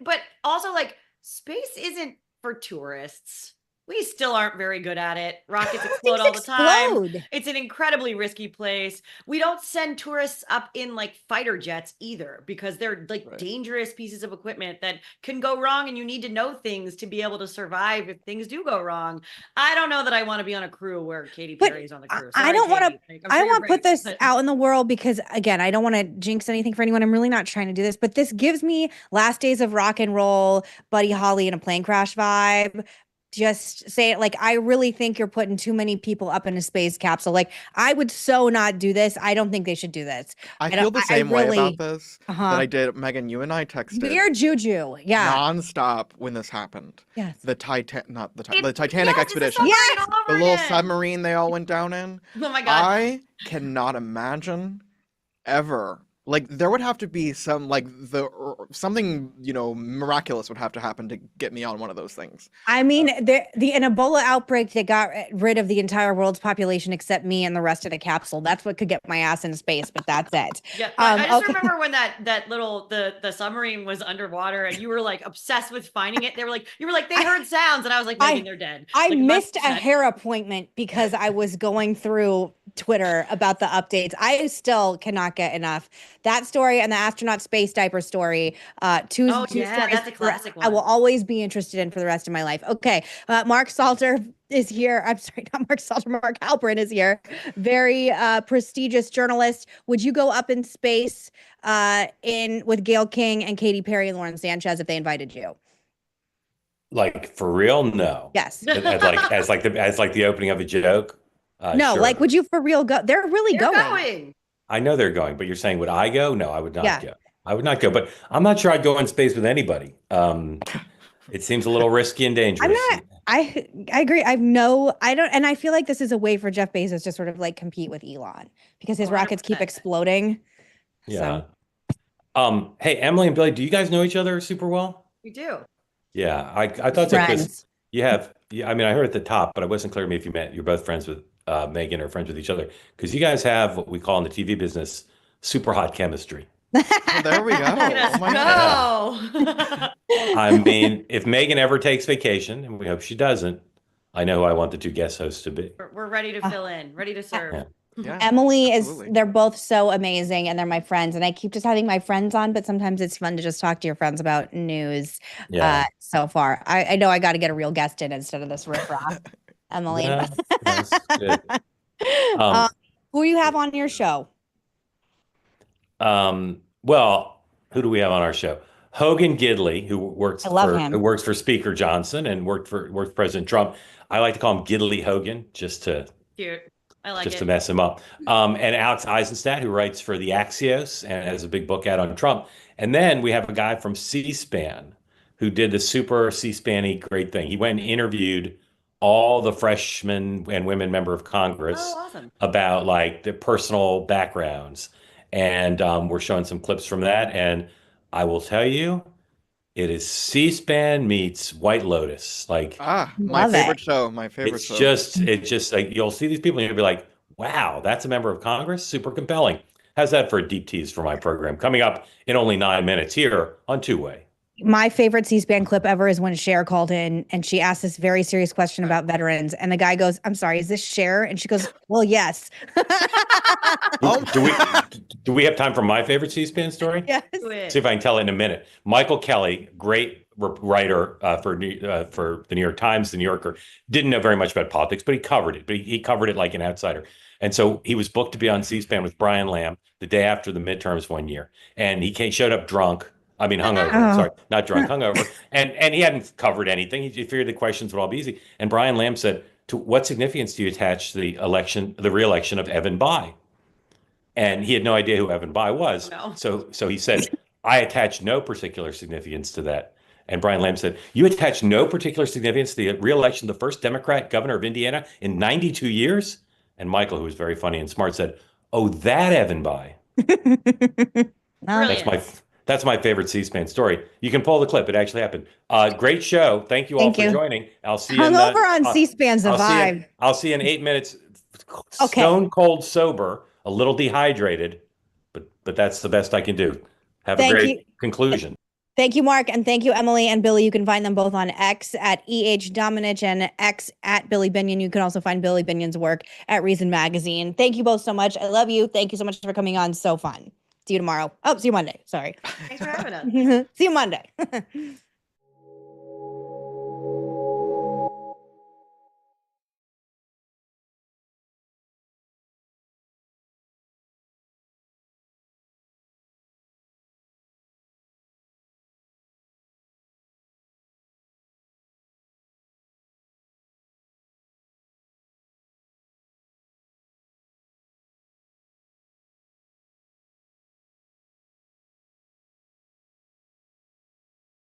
also, like, space isn't for tourists. We still aren't very good at it. Rockets explode all the time. It's an incredibly risky place. We don't send tourists up in like fighter jets either, because they're like dangerous pieces of equipment that can go wrong, and you need to know things to be able to survive if things do go wrong. I don't know that I want to be on a crew where Katy Perry is on the crew. I don't want to. I want to put this out in the world because, again, I don't want to jinx anything for anyone. I'm really not trying to do this, but this gives me Last Days of Rock and Roll, Buddy Holly in a plane crash vibe. Just say it. Like, I really think you're putting too many people up in a space capsule. Like, I would so not do this. I don't think they should do this. I feel the same way about this that I did. Megan, you and I texted. Weird juju. Yeah. Nonstop when this happened. Yes. The Titanic expedition. Yes. The little submarine they all went down in. Oh my God. I cannot imagine ever Like there would have to be something, miraculous would have to happen to get me on one of those things. I mean, an Ebola outbreak that got rid of the entire world's population except me and the rest of the capsule. That's what could get my ass into space, but that's it. Yeah, I just remember when that little the submarine was underwater and you were like obsessed with finding it. You were like they heard sounds, and I was like, Megan, they're dead. I missed a hair appointment because I was going through Twitter about the updates. I still cannot get enough. That story and the astronaut space diaper story. Two stories that's a classic one. I will always be interested in for the rest of my life. Okay, Mark Salter is here. I'm sorry, not Mark Salter. Mark Halperin is here. Very prestigious journalist. Would you go up in space with Gayle King and Katy Perry and Lauren Sanchez if they invited you? Like for real? No. Yes. as like the opening of a joke. No, sure. like would you for real go? They're really going. I know they're going, but you're saying would I go? No, I would not go. I would not go, but I'm not sure I'd go in space with anybody. It seems a little risky and dangerous. I agree. I don't, and I feel like this is a way for Jeff Bezos to sort of like compete with Elon because his 100%. Rockets keep exploding. Yeah. So. Hey, Emily and Billy, do you guys know each other super well? We do. Yeah, I thought so because you have. I mean, I heard at the top, but I wasn't clear to me if you met. You're both friends with Megan or friends with each other because you guys have what we call in the TV business super hot chemistry. Oh, there we go. I mean, if Megan ever takes vacation, and we hope she doesn't, I know who I want the two guest hosts to be. We're ready to fill in, ready to serve. Yeah. Yeah, Emily absolutely. they're both so amazing and they're my friends and I keep just having my friends on, but sometimes it's fun to just talk to your friends about news. So far, I know I got to get a real guest in instead of this riffraff. Emily. Yeah, that's good. Who you have on your show? Well, who do we have on our show? Hogan Gidley, who works for Speaker Johnson and worked for President Trump. I like to call him Gidley Hogan just to cute. I like just it. to mess him up. And Alex Eisenstadt, who writes for the Axios and has a big book out on Trump. And then we have a guy from C-SPAN who did the super C-SPAN-y great thing. He went and interviewed all the freshmen and women member of Congress about like their personal backgrounds. And we're showing some clips from that. And I will tell you, it is C-SPAN meets White Lotus. Like my favorite show. It's just like you'll see these people and you'll be like, wow, that's a member of Congress? Super compelling. How's that for a deep tease for my program? Coming up in only 9 minutes here on Two Way. My favorite C-SPAN clip ever is when Cher called in and she asked this very serious question about veterans. And the guy goes, I'm sorry, is this Cher? And she goes, well, yes. Do we have time for my favorite C-SPAN story? Yes. See if I can tell it in a minute. Michael Kelly, great writer for the New York Times, the New Yorker, didn't know very much about politics, but he covered it. But he covered it like an outsider. And so he was booked to be on C-SPAN with Brian Lamb the day after the midterms one year. And he showed up drunk. I mean, hungover. Sorry, not drunk, hungover. And he hadn't covered anything. He figured the questions would all be easy. And Brian Lamb said, to what significance do you attach to the re-election of Evan Bayh? And he had no idea who Evan Bayh was. No. So he said, I attach no particular significance to that. And Brian Lamb said, you attach no particular significance to the re-election of the first Democrat governor of Indiana in 92 years? And Michael, who was very funny and smart, said, oh, that Evan Bayh. That's my favorite C-SPAN story. You can pull the clip. It actually happened. Great show. Thank you all for joining. I'll see you Hungover on C-SPAN's a vibe. I'll see you in 8 minutes. Okay. Stone cold sober, a little dehydrated, but that's the best I can do. Have a great conclusion. Thank you, Mark, and thank you, Emily and Billy. You can find them both on X at Domenech and X at Billy Binion. You can also find Billy Binion's work at Reason Magazine. Thank you both so much. I love you. Thank you so much for coming on. So fun. See you tomorrow. Oh, see you Monday. Sorry. Thanks for having us. See you Monday.